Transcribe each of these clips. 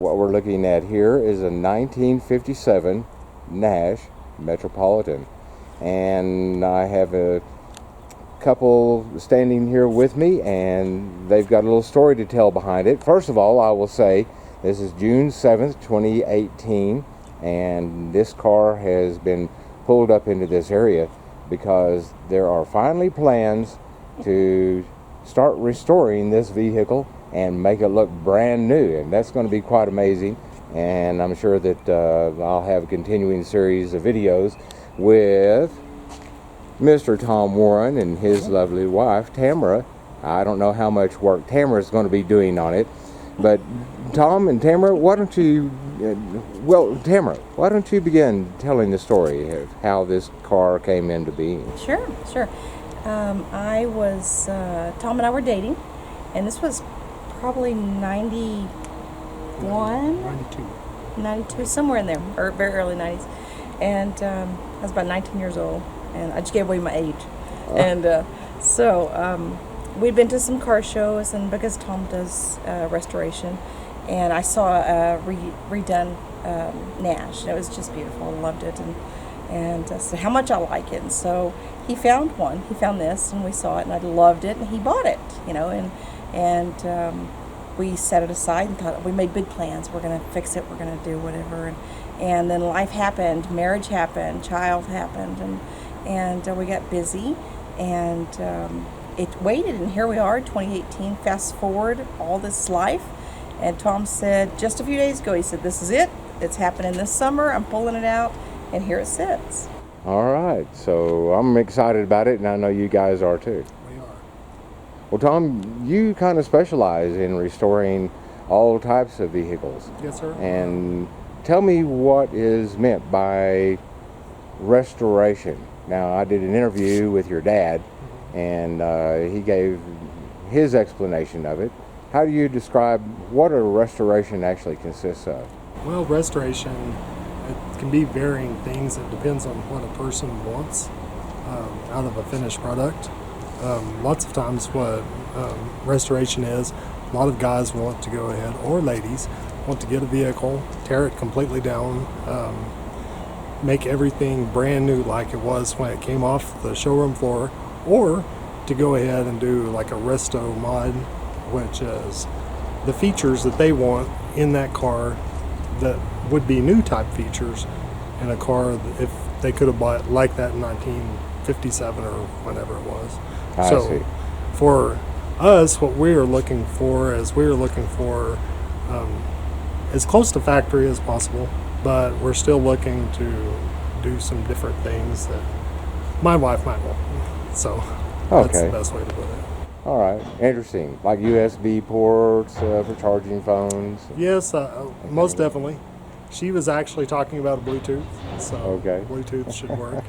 What we're looking at here is a 1957 Nash Metropolitan, and I have a couple standing here with me, and they've got a little story to tell behind it. First of all, I will say this is June 7th, 2018, and this car has been pulled up into this area because there are finally plans to start restoring this vehicle and make it look brand new, and that's going to be quite amazing. And I'm sure that I'll have a continuing series of videos with Mr. Tom Warren and his lovely wife Tamara. I don't know how much work Tamara's going to be doing on it, but Tom and Tamara, why don't you Tamara, why don't you begin telling the story of how this car came into being? Sure. Tom and I were dating, and this was probably 92, somewhere in there, or very early 90s. And I was about 19 years old, and I just gave away my age. And so we'd been to some car shows, and because Tom does restoration, and I saw a redone Nash, and it was just beautiful. I loved it, and I said how much I like it. And so he found this, and we saw it, and I loved it, and he bought it, and we set it aside and thought, we made big plans. We're going to fix it. We're going to do whatever. And then life happened, marriage happened, child happened, and we got busy, and it waited, and here we are, 2018. Fast forward all this life, and Tom said just a few days ago, he said, this is it. It's happening this summer. I'm pulling it out, and here it sits. All right, so I'm excited about it, and I know you guys are too. We are. Well, Tom, you kind of specialize in restoring all types of vehicles. Yes, sir. And tell me what is meant by restoration. Now, I did an interview with your dad, and he gave his explanation of it. How do you describe what a restoration actually consists of? Well, restoration, it can be varying things. It depends on what a person wants out of a finished product. Lots of times what restoration is, a lot of guys want to go ahead, or ladies, want to get a vehicle, tear it completely down, make everything brand new like it was when it came off the showroom floor, or to go ahead and do like a resto mod, which is the features that they want in that car that would be new type features in a car if they could have bought like that in 1957 or whenever it was. I see. For us, what we are looking for is as close to factory as possible, but we're still looking to do some different things that my wife might want. So that's the best way to put it. All right, interesting. Like USB ports for charging phones? Yes, most definitely. She was actually talking about a Bluetooth, so Bluetooth should work.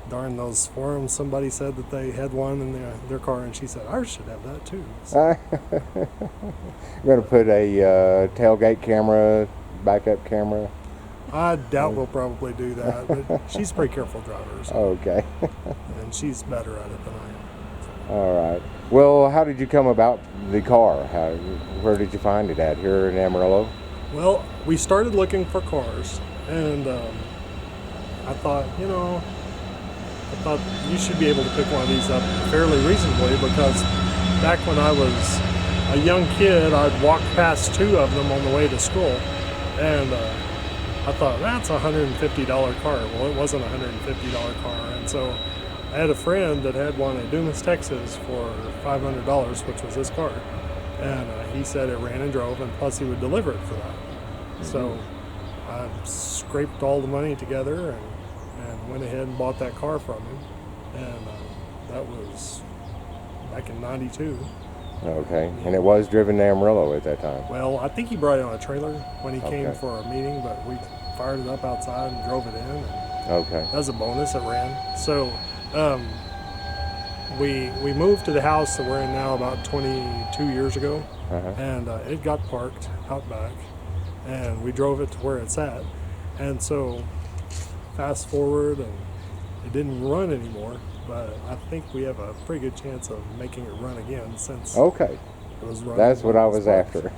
Darn those forums, somebody said that they had one in their car, and she said, ours should have that too. So. You're going to put a tailgate camera, backup camera? I doubt we'll probably do that, but she's a pretty careful driver. So. Okay. And she's better at it than I am. So. All right. Well, how did you come about the car? Where did you find it at? Here in Amarillo? Well, we started looking for cars, and I thought you should be able to pick one of these up fairly reasonably, because back when I was a young kid, I'd walk past two of them on the way to school, and I thought, that's a $150 car. Well, it wasn't a $150 car, and so I had a friend that had one at Dumas, Texas for $500, which was his car, and he said it ran and drove, and plus he would deliver it for that. Mm-hmm. So I scraped all the money together and went ahead and bought that car from him, and that was back in '92. Okay, and it was driven to Amarillo at that time? Well, I think he brought it on a trailer when he came for a meeting, but we fired it up outside and drove it in. And that was a bonus, it ran. So we moved to the house that we're in now about 22 years ago, and it got parked out back, and we drove it to where it's at. And so fast forward, and it didn't run anymore, but I think we have a pretty good chance of making it run again since it was running. That's what I was after.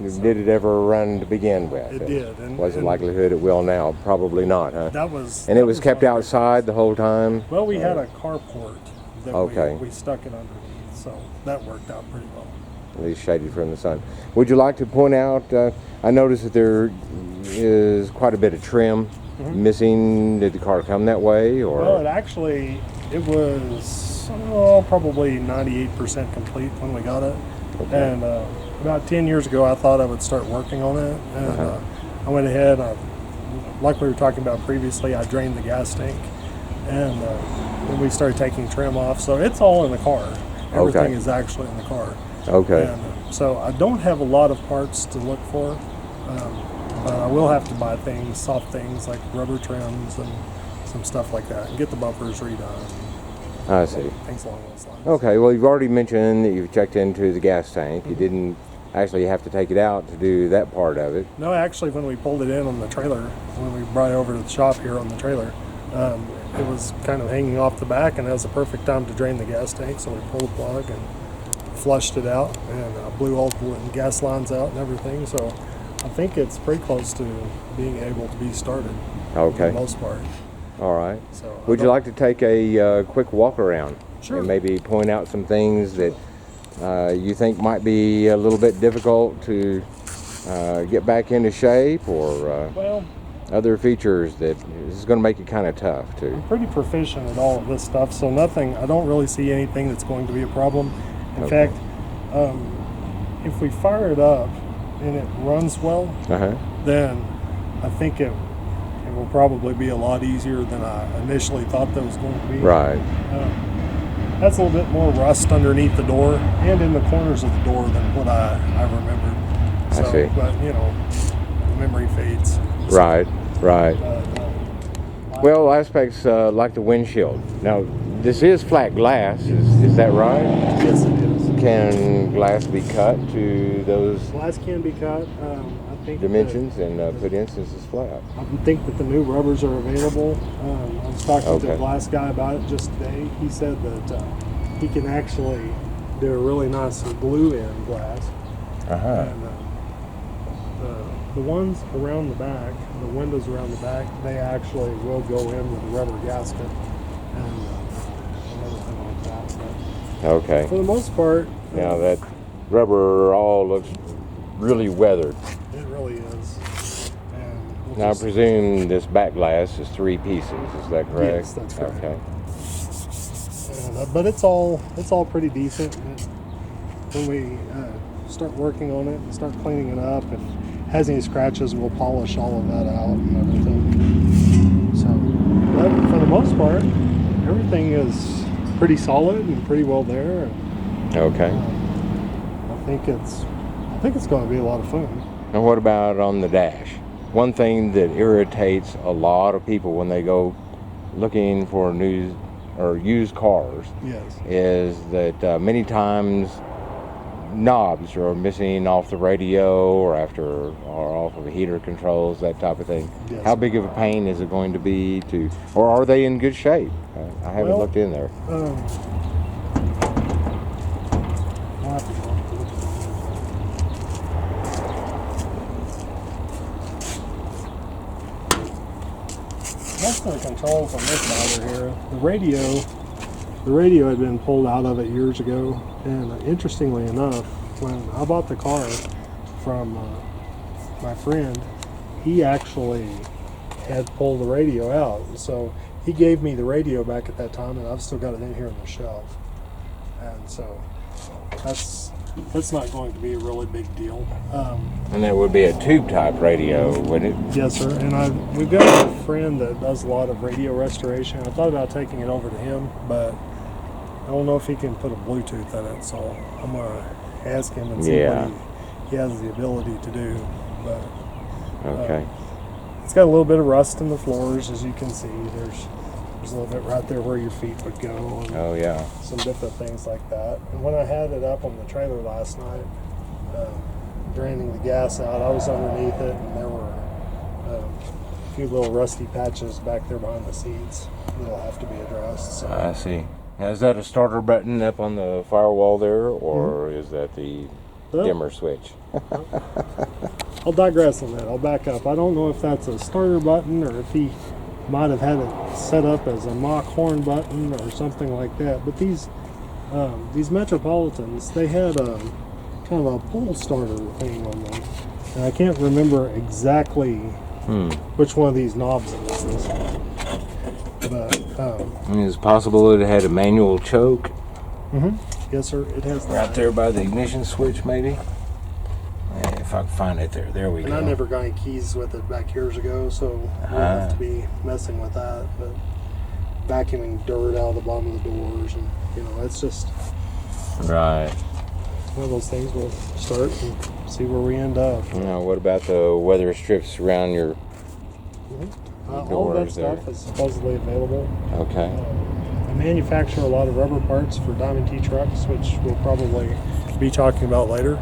Did it ever run to begin with? It did. What's the likelihood it will now? Probably not, huh? That was. And that it was kept one of the- outside the whole time? Well, we had a carport that Okay. we stuck it underneath, so that worked out pretty well. At least shaded from the sun. Would you like to point out, I noticed that there is quite a bit of trim missing. Did the car come that way, or? Well, it was probably 98% complete when we got it. Okay. And about 10 years ago, I thought I would start working on it. And I went ahead, like we were talking about previously, I drained the gas tank. And then we started taking trim off. So it's all in the car. Everything is actually in the car. Okay. And, so I don't have a lot of parts to look for. But I will have to buy things, soft things like rubber trims and some stuff like that, and get the bumpers redone. I see. Things along those lines. Okay, well, you've already mentioned that you've checked into the gas tank. You didn't actually have to take it out to do that part of it. No, actually, when we pulled it in on the trailer, when we brought it over to the shop here on the trailer, it was kind of hanging off the back, and that was the perfect time to drain the gas tank. So we pulled the plug and flushed it out, and blew all the gas lines out and everything. So I think it's pretty close to being able to be started. Okay. For the most part. All right. So Would you like to take a quick walk around? Sure. And maybe point out some things that you think might be a little bit difficult to get back into shape, or Well, other features that is going to make it kind of tough I'm too? pretty proficient at all of this stuff, so I don't really see anything that's going to be a problem. In Okay. fact, if we fire it up and it runs well, then I think it will probably be a lot easier than I initially thought that was going to be. Right. That's a little bit more rust underneath the door and in the corners of the door than what I remembered. I see. But, the memory fades. Right. Right. But, Well, aspects like the windshield. Now, this is flat glass. Is that right? yes, it is. Can glass be cut to those Glass can be cut. I think dimensions and put in since it's flat? I think that the new rubbers are available. I was talking to Okay. the glass guy about it just today. He said that he can actually do a really nice glue-in glass. And the ones around the back, the windows around the back, they actually will go in with a rubber gasket and everything like that. But Okay. for the most part, Now that rubber all looks really weathered. it really is. And we'll Now I just- presume this back glass is 3 pieces. Is that correct? Yes, that's correct. Okay. But it's all pretty decent. When we start working on it and start cleaning it up, and has any scratches, we'll polish all of that out and everything. So, but for the most part, everything is pretty solid and pretty well there. Okay. I think it's going to be a lot of fun. And what about on the dash? One thing that irritates a lot of people when they go looking for new or used cars Yes. is that many times knobs are missing off the radio or off of the heater controls, that type of thing. Yes. How big of a pain is it going to be or are they in good shape? I haven't Well, looked in there. I'll have to go up to look at it. Most of the controls on this side are here. The radio had been pulled out of it years ago, and interestingly enough, when I bought the car from my friend, he actually had pulled the radio out. So he gave me the radio back at that time, and I've still got it in here on the shelf. And so that's not going to be a really big deal. And that would be a tube type radio, wouldn't it? Yes, sir. And we've got a friend that does a lot of radio restoration. I thought about taking it over to him, but I don't know if he can put a Bluetooth in it. So I'm gonna ask him and see Yeah. what he has the ability to do. But Okay. it's got a little bit of rust in the floors, as you can see. There's a little bit right there where your feet would go, and Oh yeah. some different things like that. And when I had it up on the trailer last night, draining the gas out, I was underneath it, and there were a few little rusty patches back there behind the seats that'll have to be addressed. So I see. Now, is that a starter button up on the firewall there, or is that the dimmer switch. I'll digress on that. I'll back up. I don't know if that's a starter button or if he might have had it set up as a mock horn button or something like that. But these Metropolitans, they had a kind of a pull starter thing on them. And I can't remember exactly which one of these knobs it was. But It's possible it had a manual choke yes, sir, it has that. right there by the ignition switch, maybe. If I can find it there. There we And go. I never got any keys with it back years ago, so we'll have to be messing with that. But vacuuming dirt out of the bottom of the doors, and it's just Right. one of those things. We'll start and see where we end up. Now, what about the weather strips around your All of that doors there? stuff is supposedly available. Okay. I manufacture a lot of rubber parts for Diamond T trucks, which we'll probably be talking about later.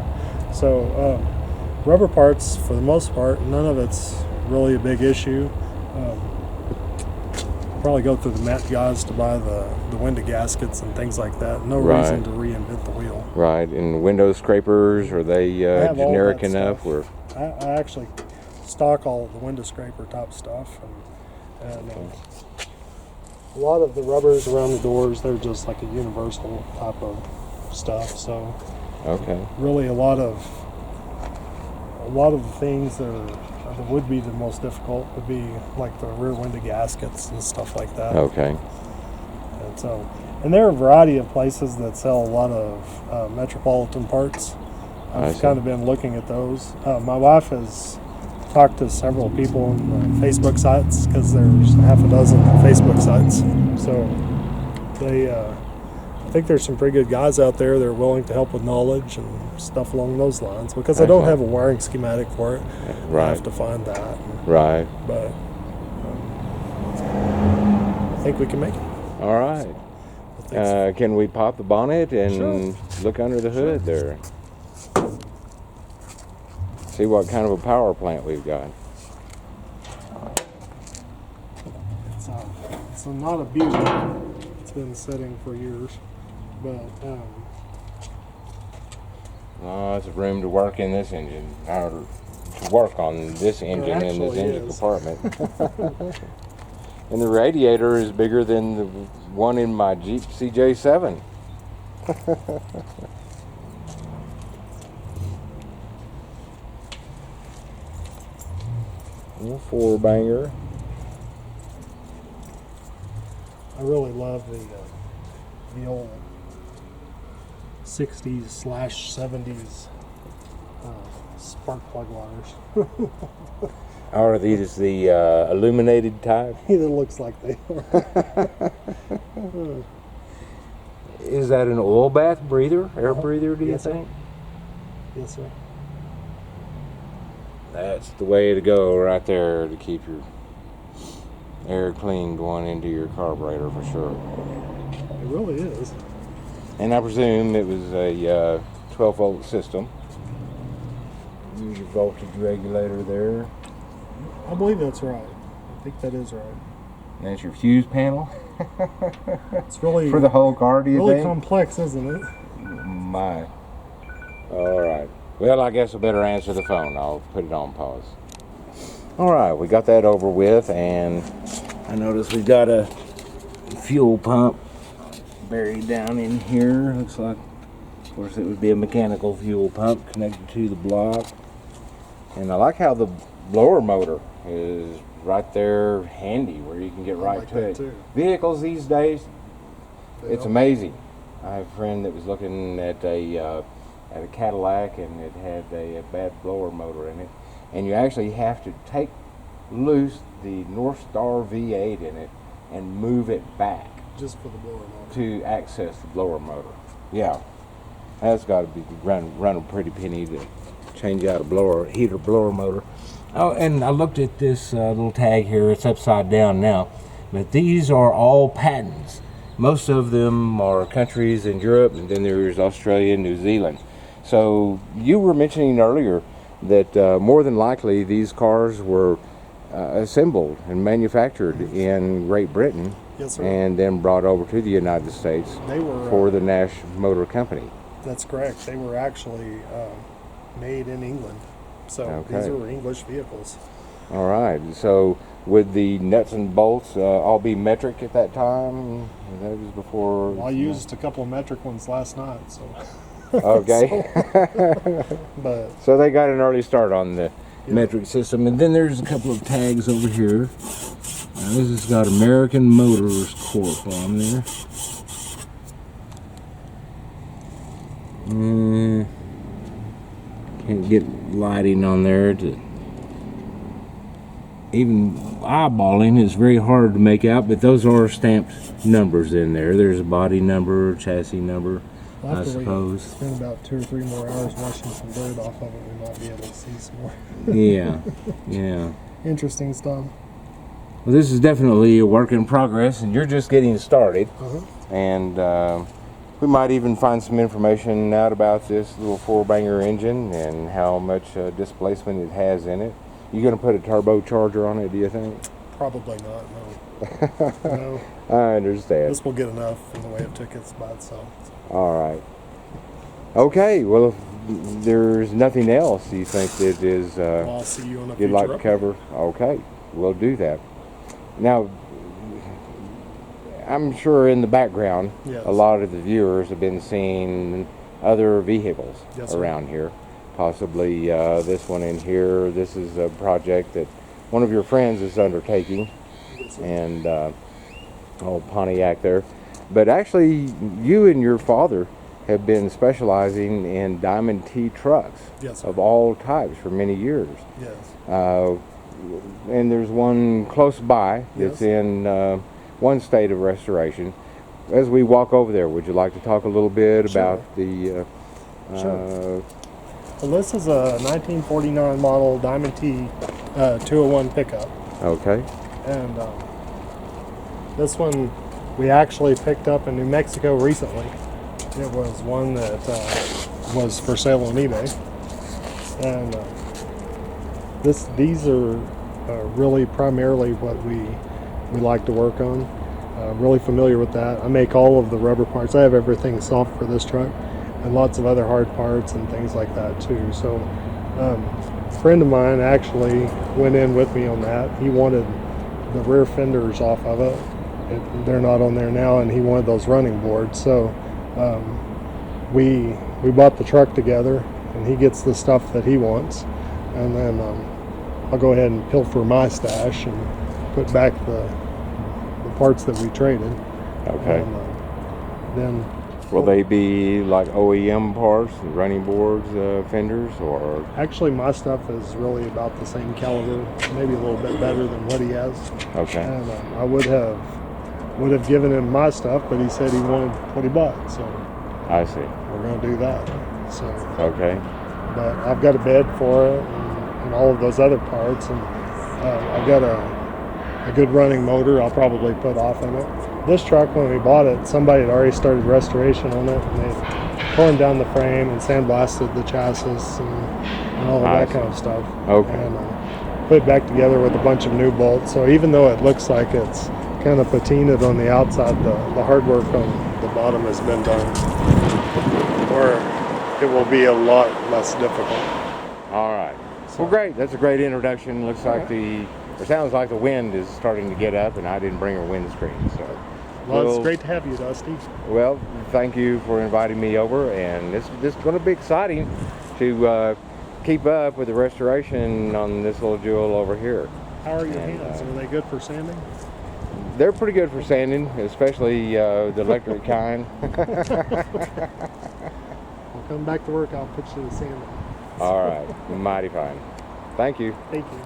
So, rubber parts, for the most part, none of it's really a big issue. Probably go through the Met guys to buy the window gaskets and things like that. No Right. reason to reinvent the wheel. Right. And window scrapers, are they have all generic that enough? stuff. Or I actually stock all of the window scraper type stuff, and a lot of the rubbers around the doors, they're just like a universal type of stuff. So okay. really a lot of the things that would be the most difficult would be like the rear window gaskets and stuff like that. Okay. And there are a variety of places that sell a lot of Metropolitan parts. I I've see. kind of been looking at those. My wife has talked to several people on Facebook sites, because there's half a dozen Facebook sites. So I think there's some pretty good guys out there that are willing to help with knowledge and stuff along those lines. Because I don't have a wiring schematic for it, I Right. have to find that. Right. But I think we can make it. All right. I think so. Can we pop the bonnet and Sure. look under the hood there? See what kind of a power plant we've got. It's not a beauty. It's been sitting for years, but Lots of room to work in this engine, or to work on this engine in this actually engine is. compartment. And the radiator is bigger than the one in my Jeep CJ7. Little four banger. I really love the old 60s/70s spark plug wires. Are these the illuminated type? It looks like they are. Is that an oil bath breather, air breather, do you Yes, sir. think? Yes, sir. That's the way to go right there to keep your air clean going into your carburetor for sure. It really is. And I presume it was a 12-volt system. Use your voltage regulator there. I believe that's right. I think that is right. And that's your fuse panel It's really for the whole car, do you really think? complex, isn't it? My. All right. Well, I guess I better answer the phone. I'll put it on pause. All right, we got that over with, and I notice we've got a fuel pump buried down in here. Looks like, of course, it would be a mechanical fuel pump connected to the block. And I like how the blower motor is right there handy where you can get right like to that it. too. Vehicles these days, They it's don't- amazing. I have a friend that was looking at a Cadillac, and it had a bad blower motor in it, and you actually have to take loose the North Star V8 in it and move it back Just for the blower motor. to access the blower motor. Yeah, that's got to be run a pretty penny to change out a heater blower motor. Oh, and I looked at this little tag here. It's upside down now, but these are all patents. Most of them are countries in Europe, and then there's Australia and New Zealand. So you were mentioning earlier that more than likely these cars were assembled and manufactured in Great Britain Yes, sir. and then brought over to the United States They were for the Nash Motor Company. That's correct. They were actually made in England. So Okay. these are English vehicles. All right. So would the nuts and bolts all be metric at that time? That was before. Well, I used a couple of metric ones last night, so. Okay. But So they got an early start on the Yeah. metric system, and then there's a couple of tags over here. This has got American Motors Corp on there. Can't get lighting on there. Even eyeballing is very hard to make out, but those are stamped numbers in there. There's a body number, chassis number, I after suppose. we spend about 2 or 3 more hours washing some dirt off of it, we might be able to see some more Yeah, yeah. interesting stuff. Well, this is definitely a work in progress, and you're just getting started. Uh-huh. And we might even find some information out about this little 4-banger engine and how much displacement it has in it. You going to put a turbocharger on it, do you think? Probably not, no. No, I understand. this will get enough in the way of tickets by itself. All right. Okay, well, if there's nothing else you think that is Well, I'll see you on a you'd future like to update. cover, okay, we'll do that. Now, I'm sure in the background, Yes. a lot of the viewers have been seeing other vehicles Yes, sir. around here. Possibly this one in here. This is a project that one of your friends is undertaking, Yes, sir. and old Pontiac there. But actually, you and your father have been specializing in Diamond T trucks Yes, sir. of all types for many years. Yes. And there's one close by that's Yes. in one state of restoration. As we walk over there, would you like to talk a little bit Sure. about the Sure. Well, this is a 1949 model Diamond T 201 pickup. okay, And this one we actually picked up in New Mexico recently. It was one that was for sale on eBay. And these are really primarily what we like to work on. Really familiar with that. I make all of the rubber parts. I have everything soft for this truck, and lots of other hard parts and things like that too. So a friend of mine actually went in with me on that. He wanted the rear fenders off of it. They're not on there now, and he wanted those running boards. So we bought the truck together, and he gets the stuff that he wants, and then I'll go ahead and pilfer my stash and put back the parts that we traded. okay. And, then Will they be like OEM parts, running boards, fenders, or? actually my stuff is really about the same caliber, maybe a little bit better than what he has. Okay. And I would have given him my stuff, but he said he wanted what he bought, so I see. we're going to do that. So, Okay. but I've got a bed for it and all of those other parts, and I've got a good running motor I'll probably put off in it. This truck, when we bought it, somebody had already started restoration on it, and they torn down the frame and sandblasted the chassis and all of I that see. kind of stuff. Okay. And put it back together with a bunch of new bolts. So even though it looks like it's kind of patinaed on the outside, the hard work on the bottom has been done, or it will be a lot less difficult. All right. Well, great. That's a great introduction. Looks like or sounds like the wind is starting to get up, and I didn't bring a windscreen. So, Well, it's great to have you, Dusty. Well, thank you for inviting me over, and this is going to be exciting to keep up with the restoration on this little jewel over here. How are your And, hands? Are they good for sanding? They're pretty good for sanding, especially the electric kind. I'll come back to work. I'll put you to sanding. All right, mighty fine. Thank you. Thank you.